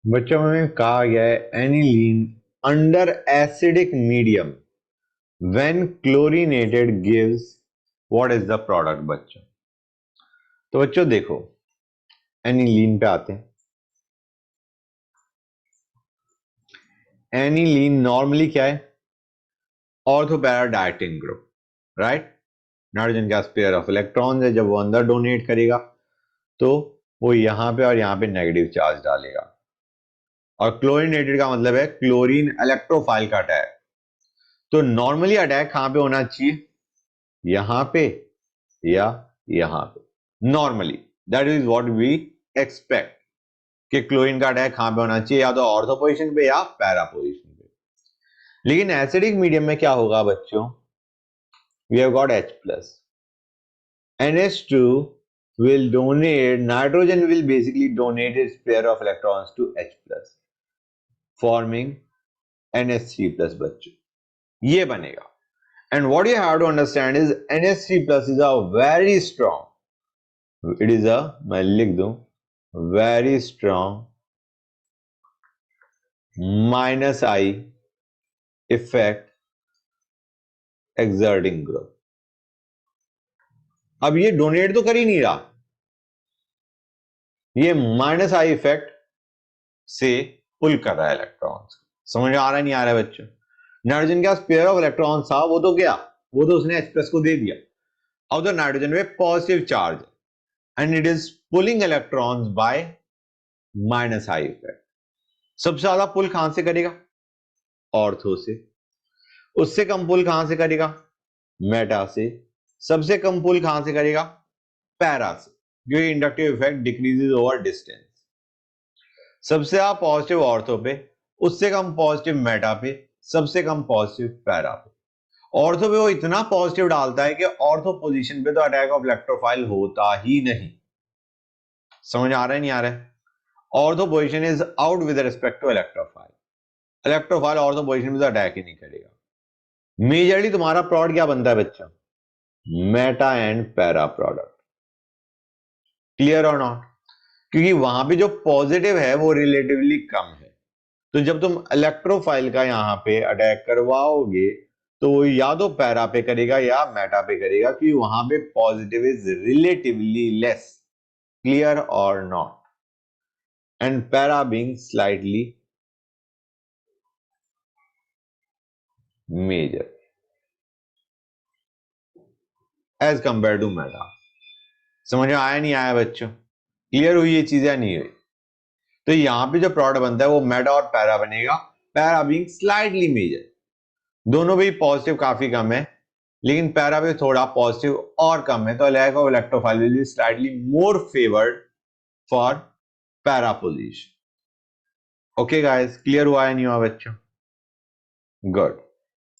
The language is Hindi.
बच्चों में कहा गया है aniline under acidic medium when chlorinated gives what is the product. बच्चों तो बच्चों देखो, एनिलीन पे आते हैं। एनिलीन नॉर्मली क्या है? Ortho para dieting group, right. Nitrogen gas pair of electrons है। जब वो अंदर डोनेट करेगा तो वो यहां पे और यहां पे नेगेटिव चार्ज डालेगा। और क्लोरीनेटेड का मतलब है क्लोरीन इलेक्ट्रोफाइल का अटैक। तो नॉर्मली अटैक कहां पे होना चाहिए? यहां पे या यहां पे। Normally that is what we expect कि क्लोरीन का अटैक कहां पे होना चाहिए, या तो ऑर्थो पोजीशन पे या पैरा पोजीशन पे। लेकिन एसिडिक मीडियम में क्या होगा बच्चों? We have got H plus. NH2 will donate, nitrogen will basically donate its pair of electrons to H plus, forming NH3 plus बच्चों। ये बनेगा। And what you have to understand is NH3 plus is a very strong, it is a, मैं लिख दूं, very strong minus I effect exerting group। अब ये डोनेट तो कर ही नहीं रहा, ये माइनस आई इफेक्ट से पुल कर रहा है इलेक्ट्रॉन्स। समझ आ रहा नहीं आ रहा है बच्चों? नाइट्रोजन के पास पेयर ऑफ इलेक्ट्रॉन था, वो तो क्या, वो तो उसने H प्लस को दे दिया। अब तो नाइट्रोजन में पॉजिटिव चार्ज है and it is pulling electrons bye minus I effect. सबसे ज्यादा पुल कहां से करेगा? ऑर्थो से। उससे कम पुल कहां से करेगा? मेटा से। सबसे कम पुल कहां से करेगा? पैरा से, क्योंकि inductive effect decreases over distance. सबसे ज्यादा पॉजिटिव ऑर्थो पे, उससे कम पॉजिटिव मेटा पे, सबसे कम पॉजिटिव पैरा पे। ऑर्थो पे वो इतना पॉजिटिव डालता है कि ऑर्थो पोजीशन पे तो अटैक ऑफ इलेक्ट्रोफाइल होता ही नहीं। समझ आ रहा है नहीं आ रहा है? Ortho position is out with respect to electrophile. Electrophile ortho position पे तो अटैक ही नहीं करेगा। मेजरली तुम्हारा प्रोडक्ट क्या बनता है बच्चा? Meta and para product. Clear और नॉट? क्योंकि वहां पे जो पॉजिटिव है वो रिलेटिवली कम है। तो जब तुम इलेक्ट्रोफाइल का यहां पे अटैक करवाओगे तो वो या तो पैरा पे करेगा या मेटा पे करेगा, क्योंकि वहां पे positive is relatively less. Clear और not? And para being slightly major as compare to meta. समझ में आया नहीं आया बच्चों? क्लियर हुई ये चीजें नहीं हुई? तो यहां पे जो प्रोडक्ट बनता है वो मेटा और पैरा बनेगा। Para being slightly major. दोनों भी पॉजिटिव काफी कम है, लेकिन पैरा पे थोड़ा पॉजिटिव और कम है, तो lack of electrophile will be slightly more favoured for para position. Okay guys, clear हुआ है नहीं हुआ बच्चों? गुड।